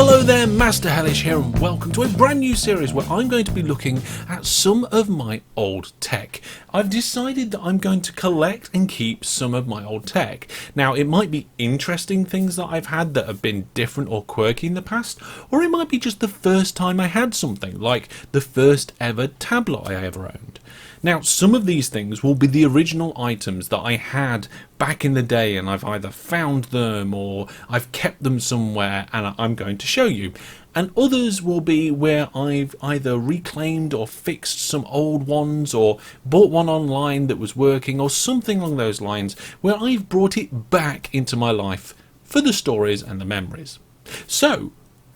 Hello there, Master Hellish here, and welcome to a brand new series where I'm going to be looking at some of my old tech. I've decided that I'm going to collect and keep some of my old tech. Now, it might be interesting things that I've had that have been different or quirky in the past, or it might be just the first time I had something, like the first ever tablet I ever owned. Now, some of these things will be the original items that I had back in the day, and I've either found them or I've kept them somewhere and I'm going to show you. And others will be where I've either reclaimed or fixed some old ones or bought one online that was working or something along those lines, where I've brought it back into my life for the stories and the memories. So,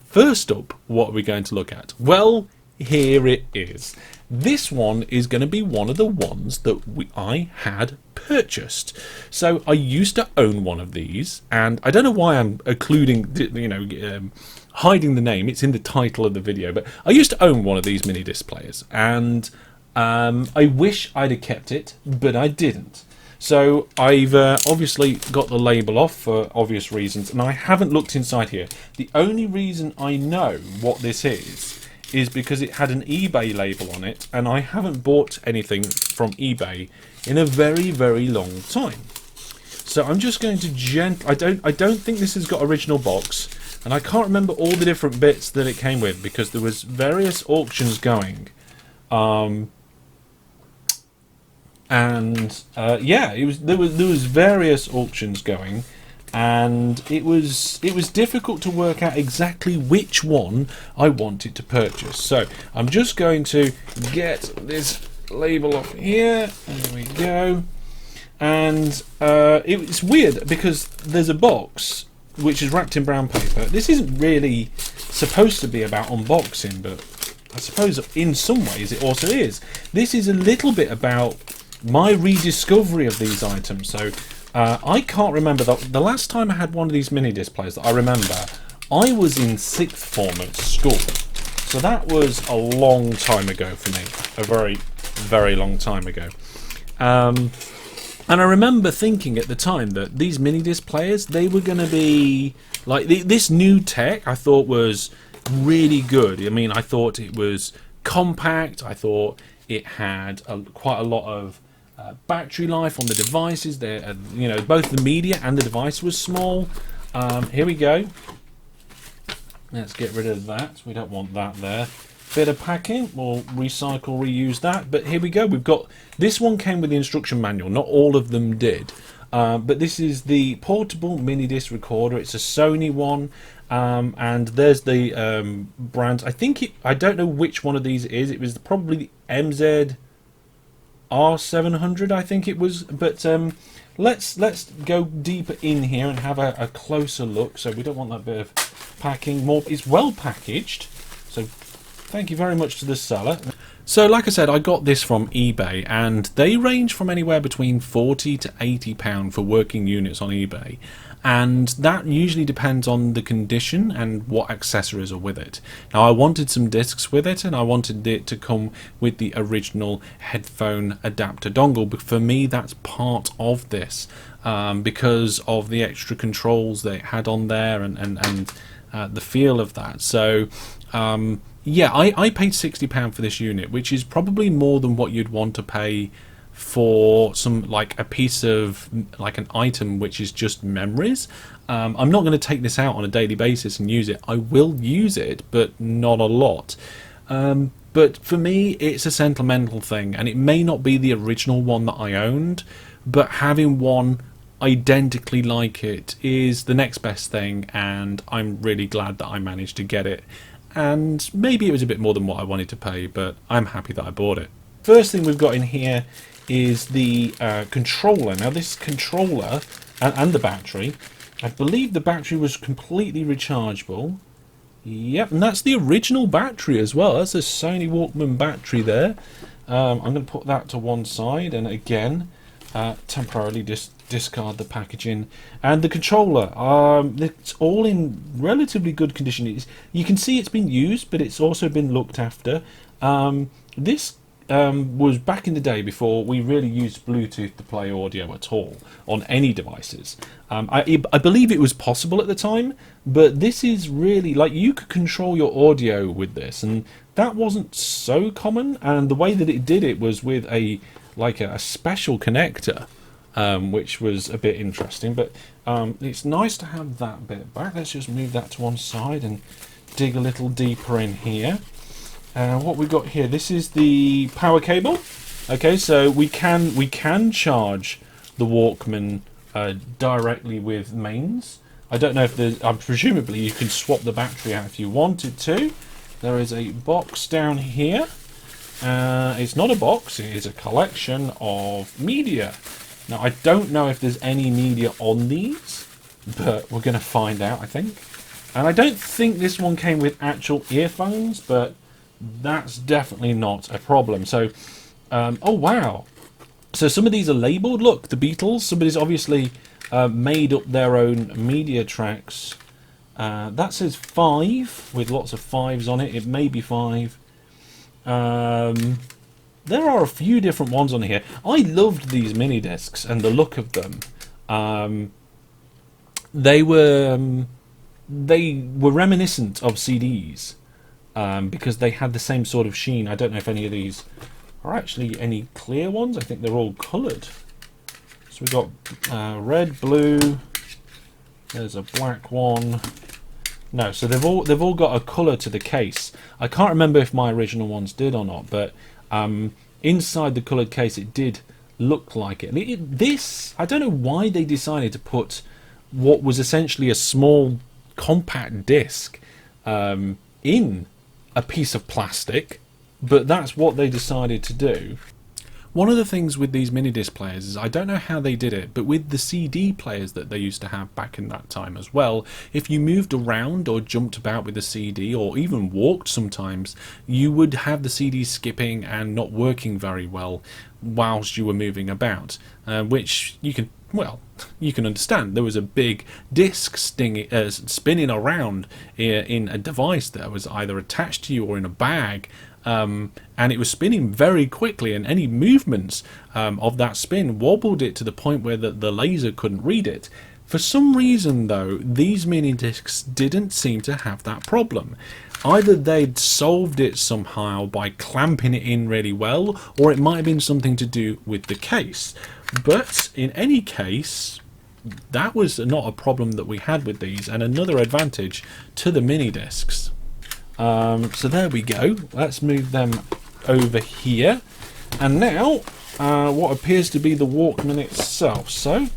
first up, what are we going to look at? Well, here it is. This one is going to be one of the ones that I had purchased. So I used to own one of these, and I don't know why I'm hiding the name. It's in the title of the video, but I used to own one of these Minidisk players, and I wish I'd have kept it, but I didn't. So I've obviously got the label off for obvious reasons, and I haven't looked inside here. The only reason I know what this is because it had an eBay label on it, and I haven't bought anything from eBay in a very, very long time. So I'm just going to I don't think this has got original box, and I can't remember all the different bits that it came with because there was various auctions going. Yeah, there was various auctions going. And it was difficult to work out exactly which one I wanted to purchase. So I'm just going to get this label off here. There we go. And it's weird because there's a box which is wrapped in brown paper. This isn't really supposed to be about unboxing, but I suppose in some ways it also is. This is a little bit about my rediscovery of these items. So I can't remember the last time I had one of these Minidisk players that I remember. I was in 6th form at school, so that was a long time ago for me, a very, very long time ago. And I remember thinking at the time that these Minidisk players, they were going to be like this new tech. I thought was really good. I mean, I thought it was compact. I thought it had quite a lot of battery life on the devices. There, both the media and the device was small. Here we go. Let's get rid of that. We don't want that there. Bit of packing. We'll recycle, reuse that. But here we go. We've got this one came with the instruction manual. Not all of them did. But this is the portable Minidisc recorder. It's a Sony one. And there's the brand. I don't know which one of these it is. It was probably the MZ R700, I think it was, but let's go deeper in here and have a closer look. So we don't want that bit of packing. It's well packaged, so thank you very much to the seller. So like I said, I got this from eBay, and they range from anywhere between £40 to £80 for working units on eBay, and that usually depends on the condition and what accessories are with it. Now, I wanted some discs with it, and I wanted it to come with the original headphone adapter dongle, but for me that's part of this, because of the extra controls that it had on there and the feel of that. So yeah, I paid £60 for this unit, which is probably more than what you'd want to pay for some, like a piece of, like an item which is just memories. I'm not going to take this out on a daily basis and use it. I will use it, but not a lot. But for me, it's a sentimental thing, and it may not be the original one that I owned, but having one identically like it is the next best thing, and I'm really glad that I managed to get it. And maybe it was a bit more than what I wanted to pay, but I'm happy that I bought it. First thing we've got in here is the controller. Now this controller and the battery, I believe the battery was completely rechargeable. Yep, and that's the original battery as well. That's a Sony Walkman battery there. I'm going to put that to one side, and again temporarily discard the packaging. And the controller, it's all in relatively good condition. You can see it's been used, but it's also been looked after. This was back in the day before we really used Bluetooth to play audio at all on any devices. I believe it was possible at the time, but this is really like you could control your audio with this, and that wasn't so common. And the way that it did it was with a special connector, which was a bit interesting. But it's nice to have that bit back. Let's just move that to one side and dig a little deeper in here. What we've got here, this is the power cable. Okay, so we can charge the Walkman directly with mains. I don't know if there's, presumably you can swap the battery out if you wanted to. There is a box down here. It's not a box, it is a collection of media. Now I don't know if there's any media on these, but we're going to find out, I think. And I don't think this one came with actual earphones, but that's definitely not a problem. So, oh wow. So some of these are labelled. Look, the Beatles. Somebody's obviously made up their own media tracks. That says 5 with lots of 5s on it. It may be 5. There are a few different ones on here. I loved these mini discs and the look of them. They were reminiscent of CDs because they had the same sort of sheen. I don't know if any of these are actually any clear ones. I think they're all coloured. So we've got red, blue. There's a black one. No, so they've all got a colour to the case. I can't remember if my original ones did or not, but inside the coloured case it did look like it. And this, I don't know why they decided to put what was essentially a small compact disc in a piece of plastic, but that's what they decided to do. One of the things with these mini disc players is, I don't know how they did it, but with the CD players that they used to have back in that time as well, if you moved around or jumped about with the CD or even walked sometimes, you would have the CD skipping and not working very well whilst you were moving about, which you can, well, you can understand. There was a big disc spinning around in a device that was either attached to you or in a bag, and it was spinning very quickly, and any movements of that spin wobbled it to the point where the laser couldn't read it. For some reason though, these mini discs didn't seem to have that problem. Either they'd solved it somehow by clamping it in really well, or it might have been something to do with the case. But in any case, that was not a problem that we had with these, and another advantage to the mini discs. So there we go. Let's move them over here. And now, what appears to be the Walkman itself. So,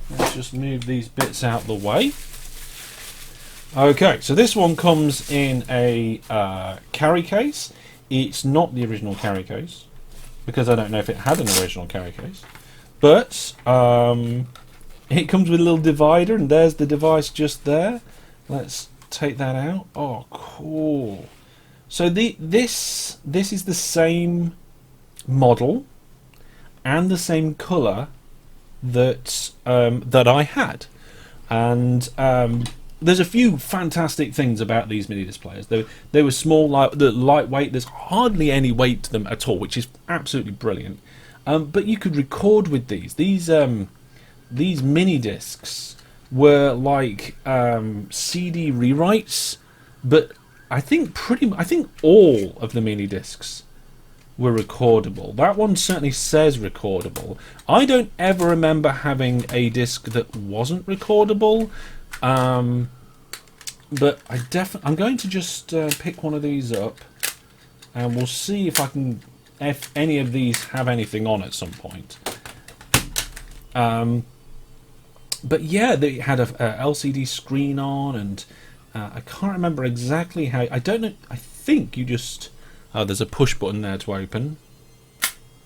let's just move these bits out the way. Okay, so this one comes in a carry case. It's not the original carry case, because I don't know if it had an original carry case. But, it comes with a little divider, and there's the device just there. Let's take that out. Oh, cool. So this is the same model and the same colour that that I had, and there's a few fantastic things about these mini disc players. They were small, lightweight. There's hardly any weight to them at all, which is absolutely brilliant. But you could record with these. These mini discs were like CD rewrites, but I think all of the mini discs were recordable. That one certainly says recordable. I don't ever remember having a disc that wasn't recordable, but I'm going to just pick one of these up, and we'll see if any of these have anything on at some point. But yeah, they had a LCD screen on, and I can't remember exactly how. I don't know. I think you just. Oh, there's a push button there to open.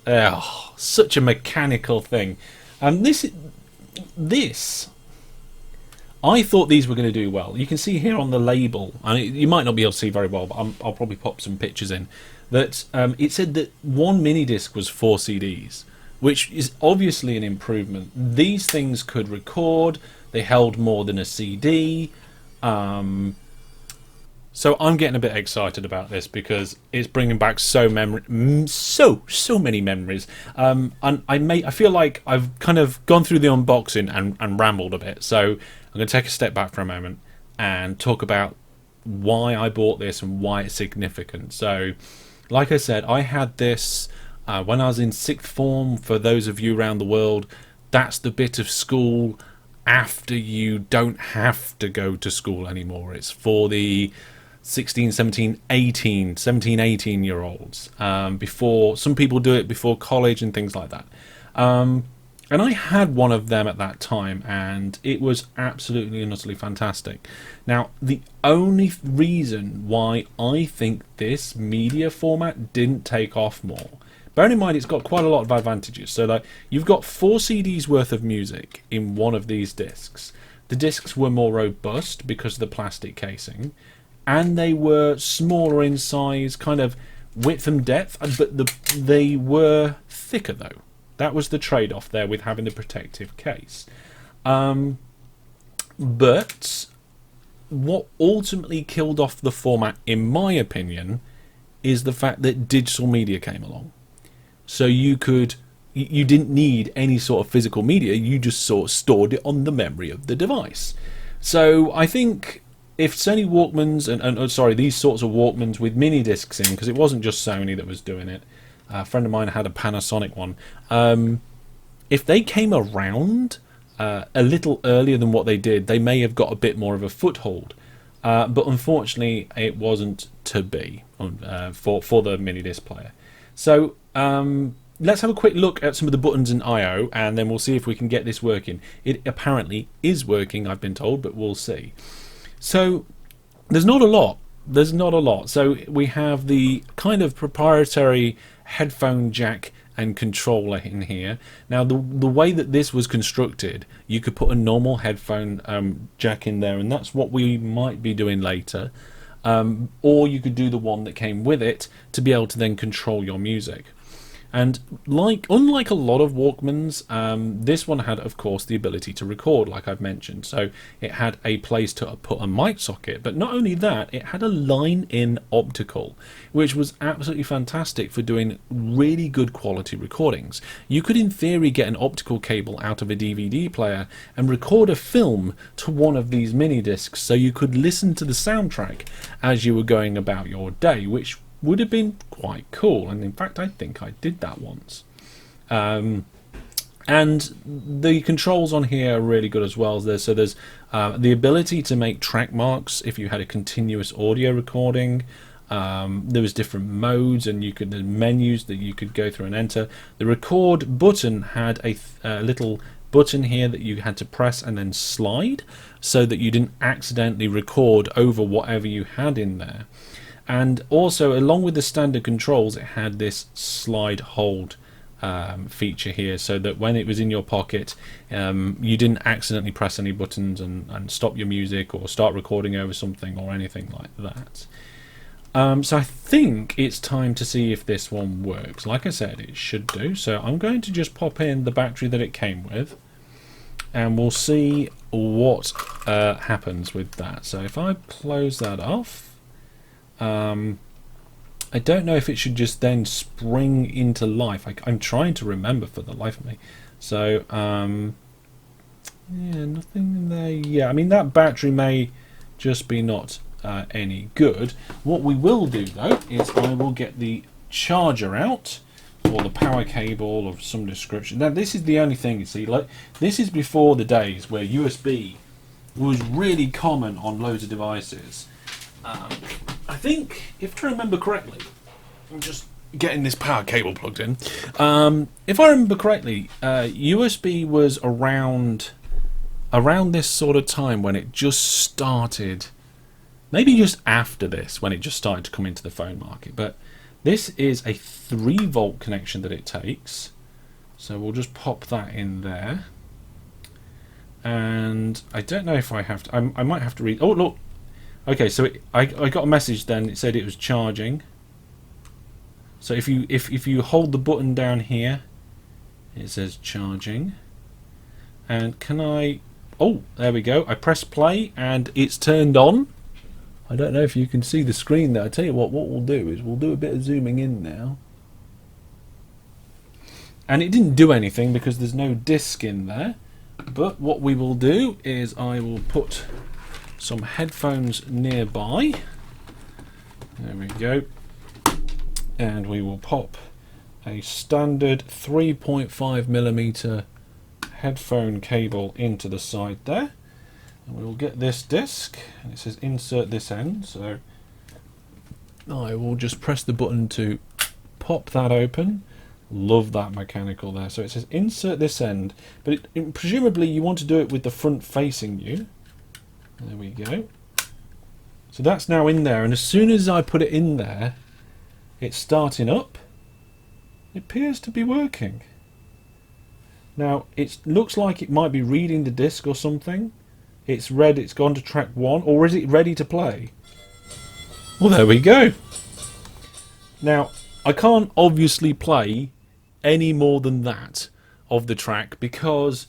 Oh, such a mechanical thing. This. I thought these were going to do well. You can see here on the label, and you might not be able to see very well, but I'll probably pop some pictures in. That it said that one mini disc was 4 CDs. Which is obviously an improvement. These things could record. They held more than a CD. So I'm getting a bit excited about this because it's bringing back so many memories. And I feel like I've kind of gone through the unboxing and rambled a bit. So I'm going to take a step back for a moment and talk about why I bought this and why it's significant. So, like I said, I had this when I was in sixth form. For those of you around the world, that's the bit of school after you don't have to go to school anymore. It's for the 16, 17, 18 year olds. Before, some people do it before college and things like that. And I had one of them at that time, and it was absolutely and utterly fantastic. Now, the only reason why I think this media format didn't take off more, bearing in mind it's got quite a lot of advantages. So, like, you've got 4 CDs worth of music in one of these discs. The discs were more robust because of the plastic casing, and they were smaller in size, kind of width and depth, but they were thicker though. That was the trade-off there with having the protective case. But what ultimately killed off the format, in my opinion, is the fact that digital media came along. So you didn't need any sort of physical media, you just sort of stored it on the memory of the device. So I think if Sony Walkmans, these sorts of Walkmans with mini discs in, because it wasn't just Sony that was doing it, a friend of mine had a Panasonic one. If they came around a little earlier than what they did, they may have got a bit more of a foothold. But unfortunately, it wasn't to be for the mini disc player. So let's have a quick look at some of the buttons and I/O, and then we'll see if we can get this working. It apparently is working, I've been told, but we'll see. So there's not a lot. So we have the kind of proprietary headphone jack and controller in here. Now the way that this was constructed, you could put a normal headphone jack in there, and that's what we might be doing later. Or you could do the one that came with it to be able to then control your music. And unlike a lot of Walkmans, this one had, of course, the ability to record, like I've mentioned. So it had a place to put a mic socket, but not only that, it had a line-in optical, which was absolutely fantastic for doing really good quality recordings. You could, in theory, get an optical cable out of a DVD player and record a film to one of these mini discs, so you could listen to the soundtrack as you were going about your day, which would have been quite cool. And in fact, I think I did that once. And the controls on here are really good as well. There's the ability to make track marks if you had a continuous audio recording. There was different modes, and the menus that you could go through and enter. The record button had a little button here that you had to press and then slide, so that you didn't accidentally record over whatever you had in there. And also, along with the standard controls, it had this slide hold feature here, so that when it was in your pocket, you didn't accidentally press any buttons and stop your music or start recording over something or anything like that. So I think it's time to see if this one works. Like I said, it should do. So I'm going to just pop in the battery that it came with, and we'll see what happens with that. So if I close that off, I don't know if it should just then spring into life. I'm trying to remember for the life of me. So yeah, nothing in there. Yeah, I mean, that battery may just be not any good. What we will do though is I will get the charger out, or the power cable of some description. Now this is the only thing, you see, like, this is before the days where USB was really common on loads of devices. I think, if I remember correctly, I'm just getting this power cable plugged in. If I remember correctly, USB was around this sort of time when it just started, maybe just after this, when it just started to come into the phone market. But this is a 3-volt connection that it takes, so we'll just pop that in there. And I don't know if I have to. I might have to read. Oh look. Okay, so I got a message then. It said it was charging. So if you hold the button down here, it says charging. And can I? Oh, there we go. I press play and it's turned on. I don't know if you can see the screen there. I tell you what we'll do is we'll do a bit of zooming in now. And it didn't do anything because there's no disc in there. But what we will do is I will put some headphones nearby. There we go. And we will pop a standard 3.5mm headphone cable into the side there. And we will get this disc, and it says insert this end, so I will just press the button to pop that open. Love that mechanical there. So it says insert this end, but presumably you want to do it with the front facing you. There we go. So that's now in there, and as soon as I put it in there, it's starting up. It appears to be working. Now it looks like it might be reading the disc or something. It's read, it's gone to track 1, or is it ready to play? Well, there we go. Now, I can't obviously play any more than that of the track because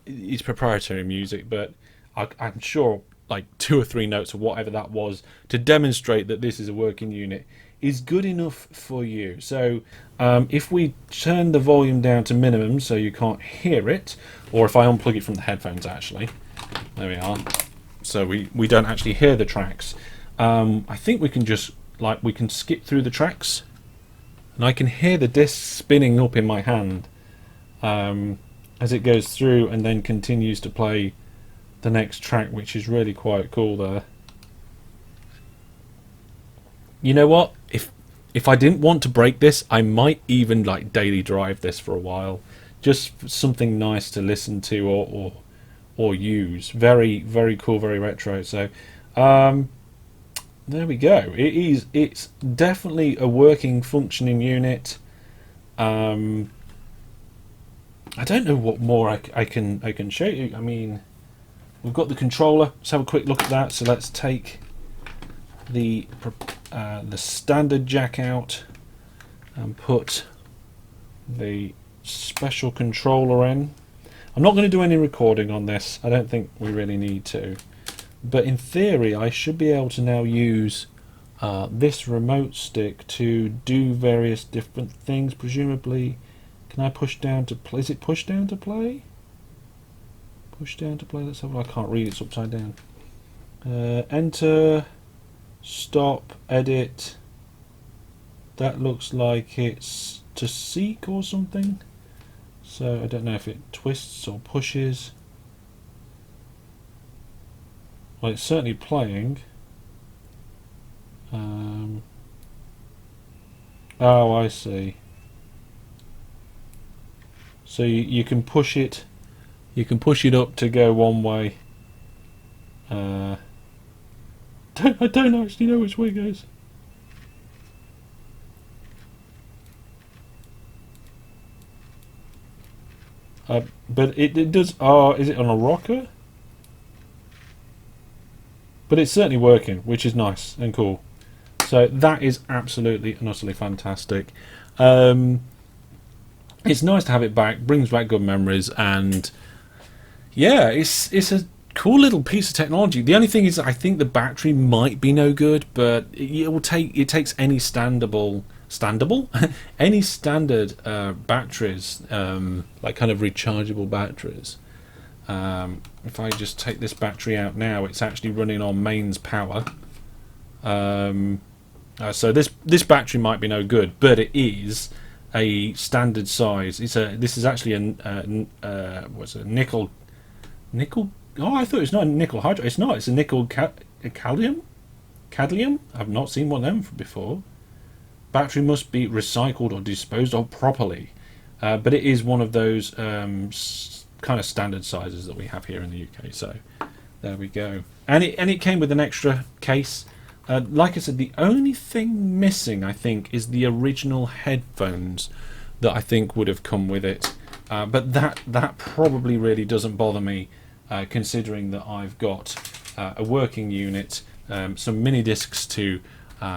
it's proprietary music, but I'm sure like 2 or 3 notes or whatever that was to demonstrate that this is a working unit is good enough for you. So if we turn the volume down to minimum so you can't hear it, or if I unplug it from the headphones actually, there we are, so we don't actually hear the tracks. I think we can just, like, we can skip through the tracks and I can hear the disc spinning up in my hand as it goes through and then continues to play the next track, which is really quite cool there. You know what, if I didn't want to break this, I might even like daily drive this for a while, just something nice to listen to or use. Very, very cool, very retro. So there we go. It's definitely a working, functioning unit. I don't know what more I can show you. I mean, we've got the controller. Let's have a quick look at that. So let's take the standard jack out and put the special controller in. I'm not going to do any recording on this. I don't think we really need to. But in theory, I should be able to now use this remote stick to do various different things. Presumably, can I push down to play? Is it push down to play? Push down to play. Let's have. I can't read. It's upside down. Enter. Stop. Edit. That looks like it's to seek or something. So I don't know if it twists or pushes. Well, it's certainly playing. Oh, I see. So you can push it. You can push it up to go one way. I don't actually know which way it goes. But it does. Oh, is it on a rocker? But it's certainly working, which is nice and cool. So that is absolutely and utterly fantastic. It's nice to have it back. Brings back good memories, and yeah, it's a cool little piece of technology. The only thing is, I think the battery might be no good, but it takes any any standard batteries, like kind of rechargeable batteries. If I just take this battery out now, it's actually running on mains power. So this battery might be no good, but it is a standard size. This is actually what's a nickel. Oh, I thought it was not a nickel hydride. It's not. It's a nickel cadmium. I've not seen one of them before. Battery must be recycled or disposed of properly, but it is one of those kind of standard sizes that we have here in the UK. So there we go. And it came with an extra case. Like I said, the only thing missing, I think, is the original headphones that I think would have come with it. But that probably really doesn't bother me, considering that I've got a working unit, some mini discs to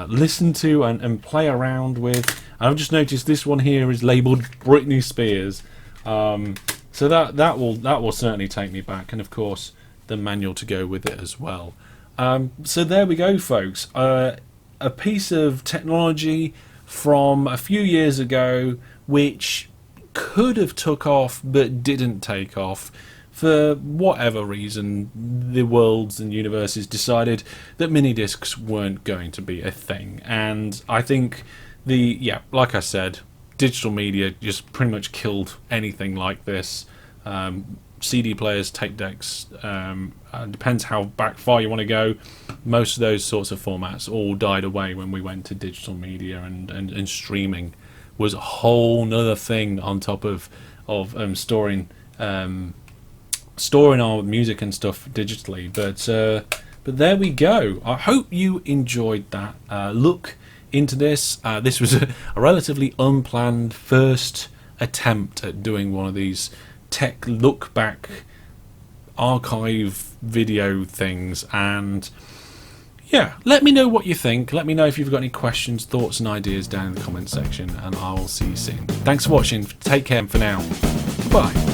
listen to and play around with. And I've just noticed this one here is labelled Britney Spears. So that will certainly take me back, and of course the manual to go with it as well. So there we go, folks. A piece of technology from a few years ago which could have took off but didn't take off. For whatever reason, the worlds and universes decided that mini-discs weren't going to be a thing. And I think like I said, digital media just pretty much killed anything like this. CD players, tape decks, depends how back far you want to go. Most of those sorts of formats all died away when we went to digital media, and streaming was a whole nother thing on top of storing our music and stuff digitally. But there we go. I hope you enjoyed that look into this. This was a relatively unplanned first attempt at doing one of these tech look back archive video things, and yeah, let me know what you think. Let me know if you've got any questions, thoughts and ideas down in the comment section, and I will see you soon. Thanks for watching. Take care for now. Bye.